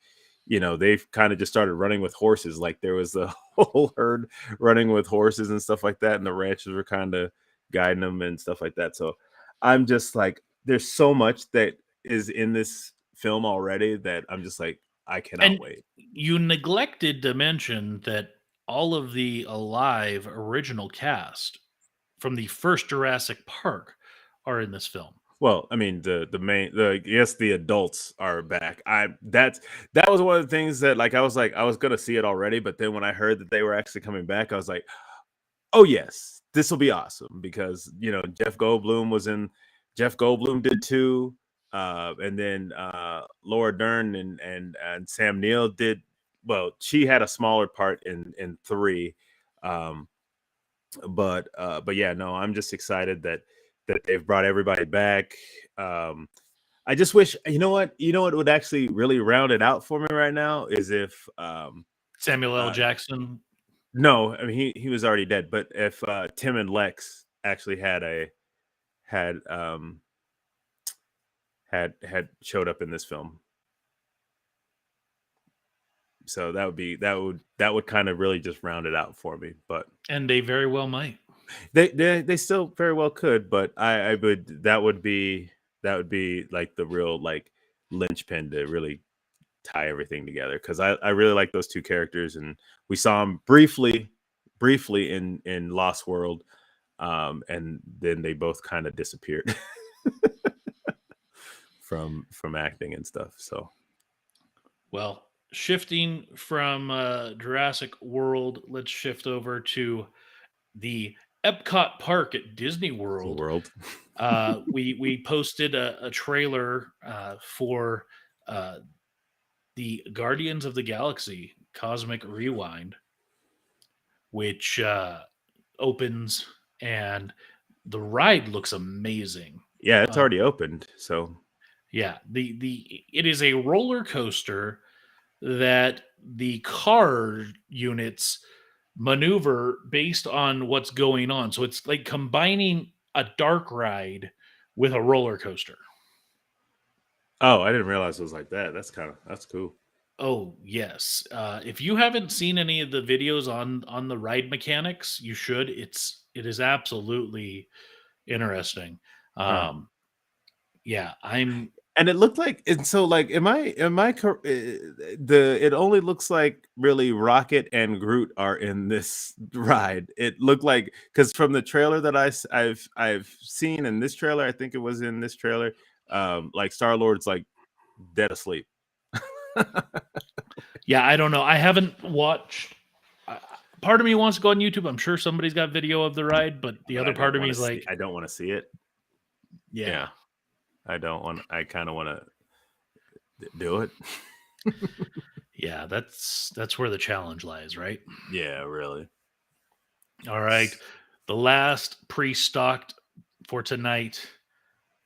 they've kind of just started running with horses. Like there was a whole herd running with horses and stuff like that, and the ranchers were kind of guiding them and stuff like that. So I'm just like, there's so much that is in this film already that I'm just like, I cannot And wait. you neglected to mention that all of the alive original cast from the first Jurassic Park are in this film. Well, I mean, yes, the adults are back. That was one of the things that like I was gonna see it already, but then when I heard that they were actually coming back, I was like, oh yes, this will be awesome because Jeff Goldblum did two, and then Laura Dern and Sam Neill did. Well, she had a smaller part in three, um, but yeah, no, I'm just excited that they've brought everybody back. Um, I just wish, you know what would actually really round it out for me right now is if Samuel L. uh Jackson. no, I mean he was already dead, but if Tim and Lex actually had had showed up in this film. So that would kind of really just round it out for me. But And they very well might. they still very well could, but I would that would be like the real like linchpin to really tie everything together, because I really like those two characters, and we saw them briefly in Lost World, and then they both kind of disappeared from acting and stuff. So Well, shifting from Jurassic World, let's shift over to the Epcot Park at Disney the World. world. We posted a trailer for uh, the Guardians of the Galaxy Cosmic Rewind, which opens, and the ride looks amazing. Yeah, it's already opened. So Yeah, the it is a roller coaster that the car units maneuver based on what's going on. So it's like combining a dark ride with a roller coaster. oh, I didn't realize it was like that. That's cool. Oh yes, if you haven't seen any of the videos on the ride mechanics, you should. It is absolutely interesting. Huh. Um, yeah, I'm. And it looked like, and so like, the it only looks like really Rocket and Groot are in this ride. It looked like, because from the trailer that I've seen in this trailer, I think it was in this trailer, like Star Lord's like dead asleep. Yeah, I don't know. I haven't watched. Uh, Part of me wants to go on YouTube. I'm sure somebody's got video of the ride, but the But other part of me is I like, don't want to see it. yeah, Yeah, I don't want. I kind of want to do it. yeah. That's where the challenge lies, right? Yeah, really. All right, the last pre-stocked for tonight,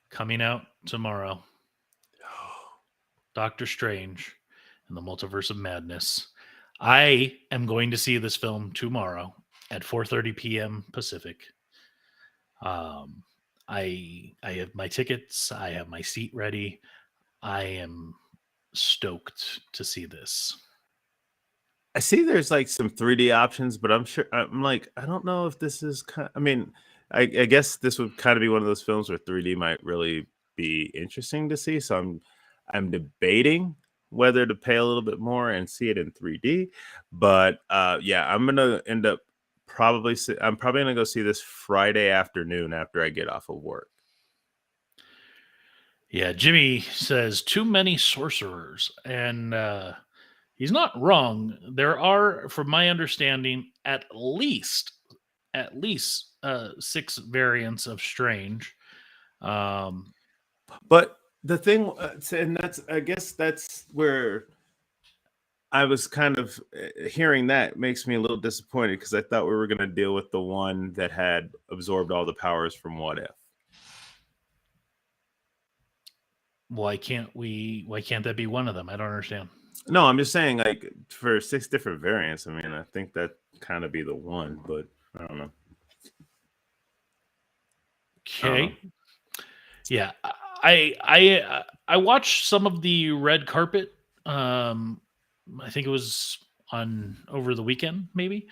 coming out tomorrow. Doctor Strange and the Multiverse of Madness. I am going to see this film tomorrow at 4:30 p.m. Pacific. Um, I have my tickets. I have my seat ready. I am stoked to see this. I see there's like some 3D options, but I'm like, I don't know if this is I mean, I guess this would kind of be one of those films where 3D might really be interesting to see. So I'm debating whether to pay a little bit more and see it in 3D. But yeah, I'm probably gonna go see this Friday afternoon after I get off of work. Yeah, Jimmy says too many sorcerers, and he's not wrong. There are, from my understanding, at least 6 variants of Strange. Um, But the thing, and that's, I guess that's where I was kind of hearing that makes me a little disappointed, because I thought we were going to deal with the one that had absorbed all the powers from What If. why can't we? Why can't that be one of them? I don't understand. No, I'm just saying, like, for 6 different variants. I mean, I think that kind of be the one, but I don't know. I don't know. Okay. Yeah, I watched some of the red carpet. I think it was on over the weekend, maybe.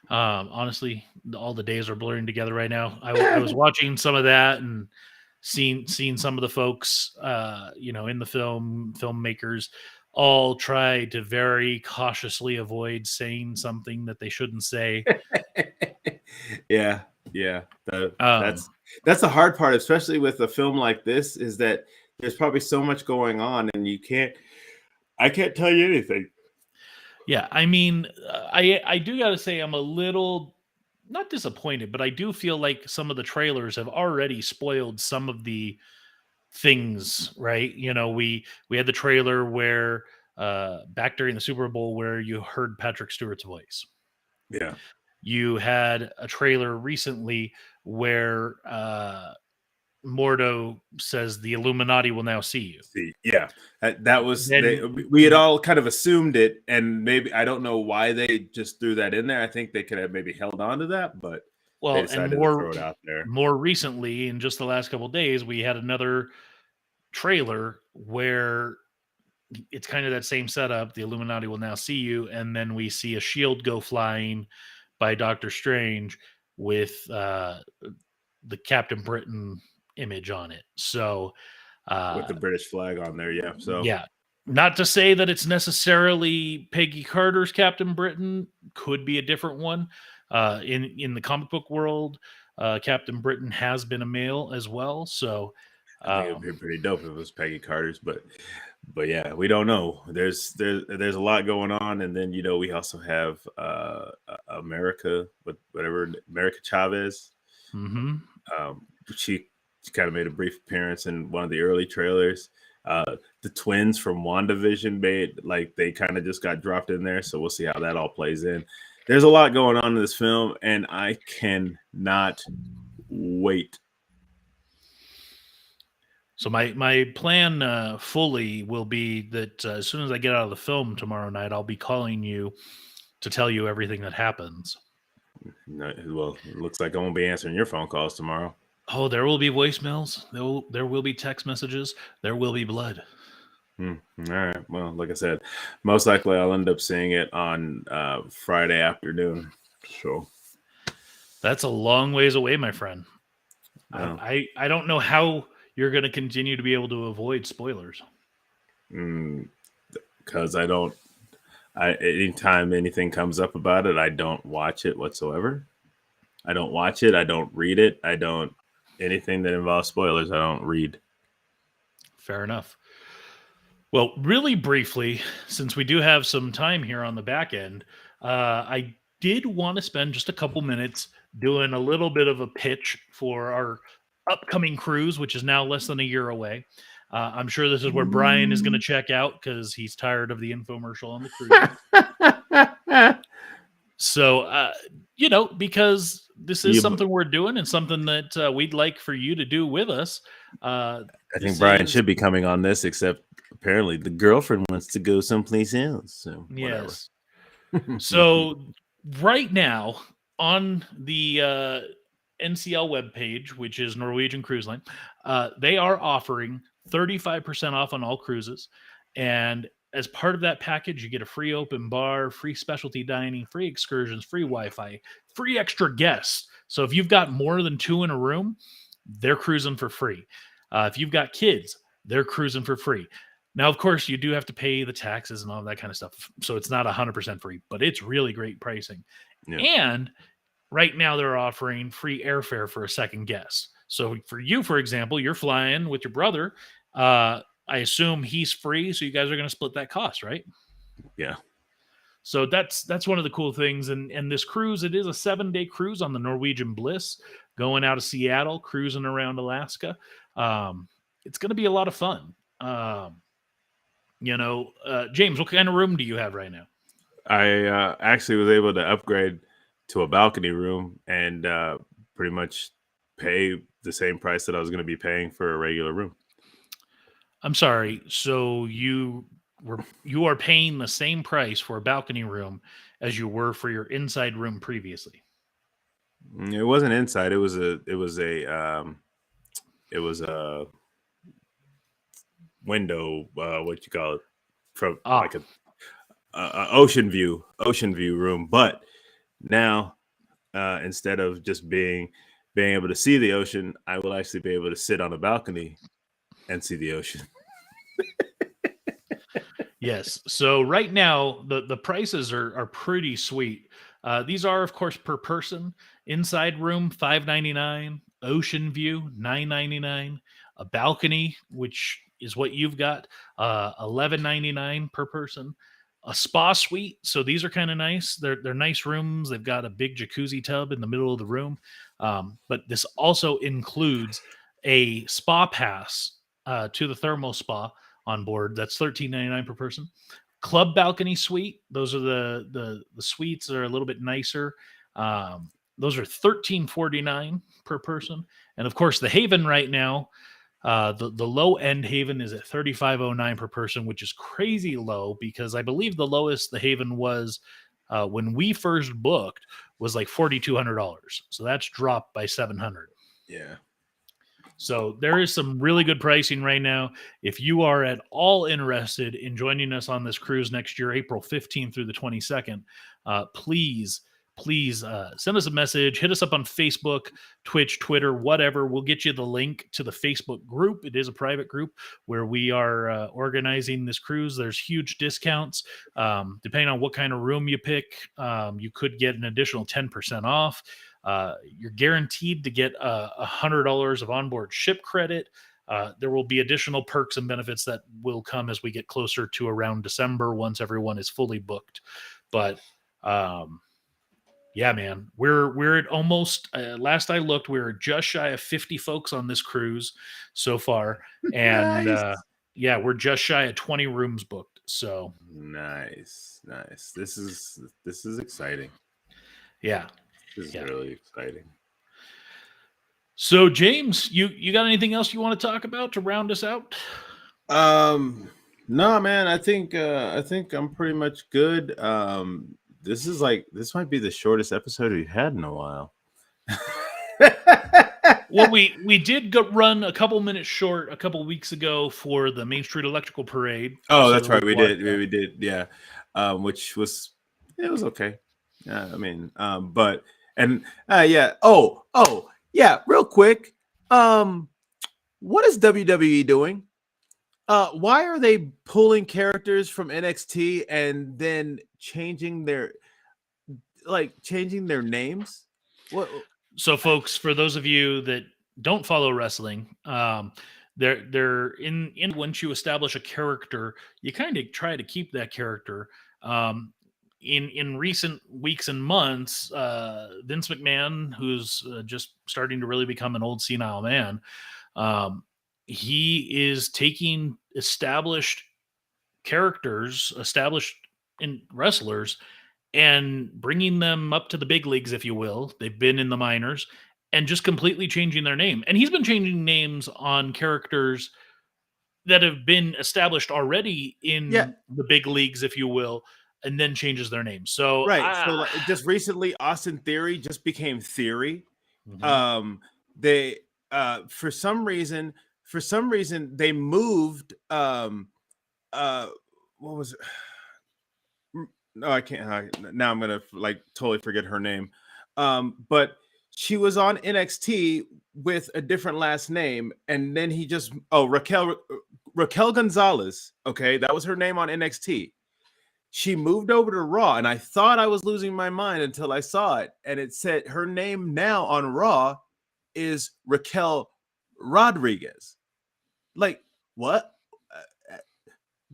Honestly, all the days are blurring together right now. I was watching some of that and seeing some of the folks, in the filmmakers, all try to very cautiously avoid saying something that they shouldn't say. Yeah, yeah. Um, That's the hard part, especially with a film like this, is that there's probably so much going on, and I can't tell you anything. Yeah, I mean, I do got to say I'm a little not disappointed, but I do feel like some of the trailers have already spoiled some of the things, right? We had the trailer where back during the Super Bowl where you heard Patrick Stewart's voice. Yeah. You had a trailer recently where Mordo says the Illuminati will now see you. See, yeah, that was Then we had all kind of assumed it, and maybe I don't know why they just threw that in there. I think they could have maybe held on to that, but they well, and decided to throw it out there. more recently, in just the last couple of days, we had another trailer where it's kind of that same setup. The Illuminati will now see you, and then we see a shield go flying by Doctor Strange with the Captain Britain image on it. So With the British flag on there, yeah. So yeah, not to say that it's necessarily Peggy Carter's Captain Britain. Could be a different one. In the comic book world, Captain Britain has been a male as well. So I think it'd be pretty dope if it was Peggy Carter's, but yeah, we don't know. There's a lot going on, and then we also have America with whatever America Chavez. mhm. She kind of made a brief appearance in one of the early trailers. The twins from WandaVision they kind of just got dropped in there, so we'll see how that all plays in. There's a lot going on in this film, and I cannot wait. So my plan fully will be that as soon as I get out of the film tomorrow night, I'll be calling you to tell you everything that happens. No, well, it looks like I won't be answering your phone calls tomorrow. Oh, there will be voicemails. There will be text messages. There will be blood. All right. Well, like I said, most likely I'll end up seeing it on Friday afternoon. So That's a long ways away, my friend. Well. I don't know how you're going to continue to be able to avoid spoilers. Because anytime anything comes up about it, I don't watch it whatsoever. I don't watch it. I don't read it. Anything that involves spoilers, I don't read. Fair enough. Well, really briefly, since we do have some time here on the back end, I did want to spend just a couple minutes doing a little bit of a pitch for our upcoming cruise, which is now less than a year away. I'm sure this is where Brian is going to check out because he's tired of the infomercial on the cruise. So, because this is something we're doing and something that we'd like for you to do with us. I think Brian should be coming on this, except apparently the girlfriend wants to go someplace else. So yes. So right now on the NCL webpage, which is Norwegian Cruise Line, they are offering 35% off on all cruises. And as part of that package, you get a free open bar, free specialty dining, free excursions, free Wi-Fi, free extra guests. So if you've got more than 2 in a room, they're cruising for free. If you've got kids, they're cruising for free. Now, of course, you do have to pay the taxes and all that kind of stuff. So it's not 100% free, but it's really great pricing. Yeah. And right now they're offering free airfare for a second guest. So for you, for example, you're flying with your brother. I assume he's free, so you guys are going to split that cost, right? Yeah. So that's one of the cool things. And this cruise, it is a 7-day cruise on the Norwegian Bliss, going out of Seattle, cruising around Alaska. It's going to be a lot of fun. James, what kind of room do you have right now? I actually was able to upgrade to a balcony room and pretty much pay the same price that I was going to be paying for a regular room. I'm sorry. So you are paying the same price for a balcony room as you were for your inside room previously. It wasn't inside. It was a window. What you call it? From like a ocean view room. But now, instead of just being able to see the ocean, I will actually be able to sit on a balcony and see the ocean. Yes. So right now the prices are pretty sweet. These are, of course, per person. Inside room $5.99, ocean view $9.99, a balcony, which is what you've got, $11.99 per person. A spa suite. So these are kind of nice. They're nice rooms. They've got a big jacuzzi tub in the middle of the room. But this also includes a spa pass to the thermal spa on board. That's $13.99 per person. Club balcony suite. Those are the suites that are a little bit nicer. Those are $13.49 per person. And of course, the Haven right now, the low end Haven is at $35.09 per person, which is crazy low because I believe the lowest the Haven was when we first booked was like $4,200. So that's dropped by $700. Yeah. So there is some really good pricing right now. If you are at all interested in joining us on this cruise next year, April 15th through the 22nd, please send us a message, hit us up on Facebook, Twitch, Twitter, whatever. We'll get you the link to the Facebook group. It is a private group where we are organizing this cruise. There's huge discounts. Depending on what kind of room you pick, you could get an additional 10% off. You're guaranteed to get $100 of onboard ship credit. There will be additional perks and benefits that will come as we get closer to around December once everyone is fully booked. But yeah, man, we're at almost. Last I looked, we were just shy of 50 folks on this cruise so far, and Nice. yeah, we're just shy of 20 rooms booked. So nice. This is exciting. Yeah. This is really exciting. So, James, you got anything else you want to talk about to round us out? No, man. I think I'm pretty much good. This might be the shortest episode we've had in a while. Well, we did run a couple minutes short a couple weeks ago for the Main Street Electrical Parade. Oh, that's right. We did. Yeah. Which was okay. Yeah, I mean, yeah. Oh, yeah. Real quick, what is WWE doing? Why are they pulling characters from NXT and then changing their names? What? So, folks, for those of you that don't follow wrestling, they're in once you establish a character, you kind of try to keep that character. In recent weeks and months, Vince McMahon, who's just starting to really become an old senile man, he is taking established characters, established in wrestlers, and bringing them up to the big leagues, if you will. They've been in the minors and just completely changing their name. And he's been changing names on characters that have been established already in the big leagues, if you will, and then changes their name. So right. So just recently, Austin Theory just became Theory. Mm-hmm. They for some reason they moved what was it? No, I can't. Now I'm gonna totally forget her name. But she was on NXT with a different last name, and then he just Raquel Gonzalez. Okay, that was her name on NXT. She moved over to Raw, and I thought I was losing my mind until I saw it, and it said her name now on Raw is Raquel Rodriguez. Like what?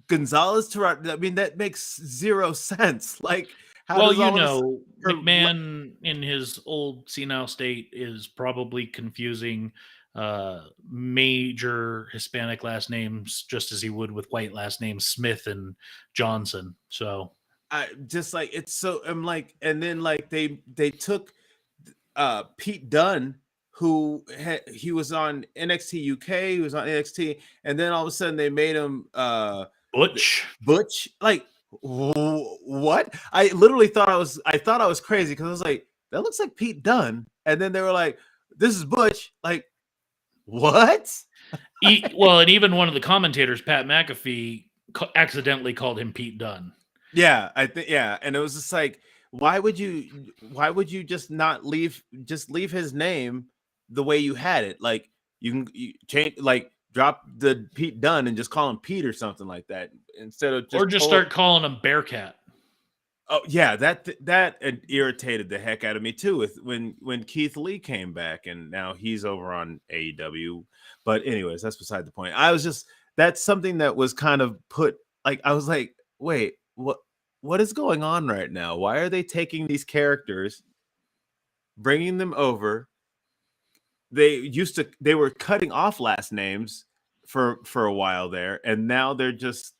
Gonzalez to I mean, that makes zero sense. Like, how McMahon in his old senile state is probably confusing major Hispanic last names just as he would with white last names Smith and Johnson. So I just it's so I'm and then they took Pete Dunne, who he was on NXT UK, he was on NXT, and then all of a sudden they made him Butch. Like what? I literally thought I was crazy because I was like, that looks like Pete Dunne, and then they were like, this is Butch. Like what? Well, and even one of the commentators, Pat McAfee, accidentally called him Pete Dunne. Yeah, I think and it was just like, why would you just not leave his name the way you had it? Like you change, drop the Pete Dunne and just call him Pete or something like that instead of start calling him Bearcat. Oh yeah, that irritated the heck out of me too. With when Keith Lee came back, and now he's over on AEW. But anyways, that's beside the point. That's something that was kind of put I was like, wait, what is going on right now? Why are they taking these characters, bringing them over? They were cutting off last names for a while there, and now they're just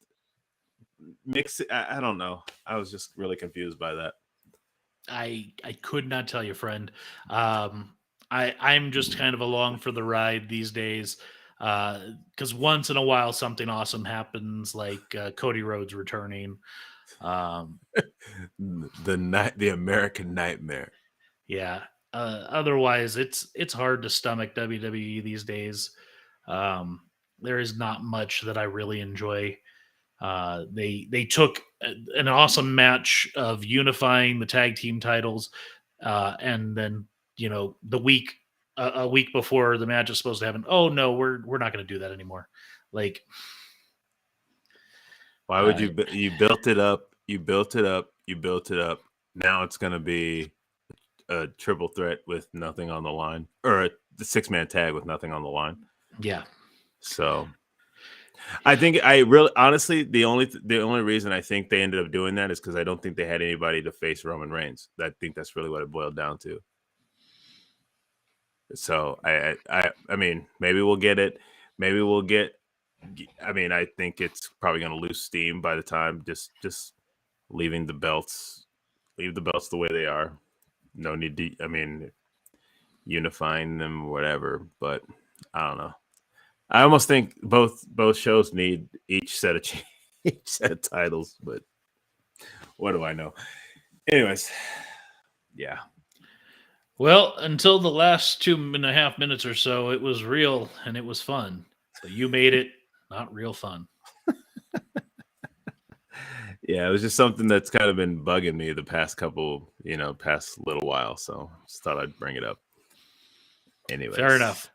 mix. I don't know. I was just really confused by that. I could not tell you, friend. I'm just kind of along for the ride these days. Because once in a while something awesome happens, like Cody Rhodes returning. Um, The American Nightmare. yeah. Otherwise, it's hard to stomach WWE these days. Um, there is not much that I really enjoy. They took an awesome match of unifying the tag team titles, and then the week a week before the match is supposed to happen. Oh no, we're not going to do that anymore. Like, Why would you built it up? You built it up. You built it up. Now it's going to be a triple threat with nothing on the line, or the 6-man tag with nothing on the line. Yeah. So I think I really, honestly, the only reason I think they ended up doing that is because I don't think they had anybody to face Roman Reigns. I think that's really what it boiled down to. So I mean, maybe we'll get it. Maybe we'll get. I mean, I think it's probably going to lose steam by the time just leaving the belts, leave the belts the way they are. No need to. I mean, unifying them, whatever. But I don't know. I almost think both shows need each set of each set of titles. But what do I know? Anyways, yeah. Well, until the last 2.5 minutes or so, it was real and it was fun. But you made it not real fun. Yeah, it was just something that's kind of been bugging me the past past little while. So just thought I'd bring it up. Anyways. Fair enough.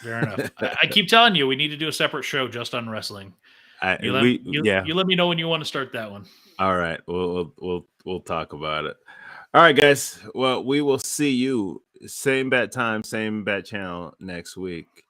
Fair enough. I keep telling you, we need to do a separate show just on wrestling. You let me know when you want to start that one. All right, we'll talk about it. All right, guys. Well, we will see you same bat time, same bat channel next week.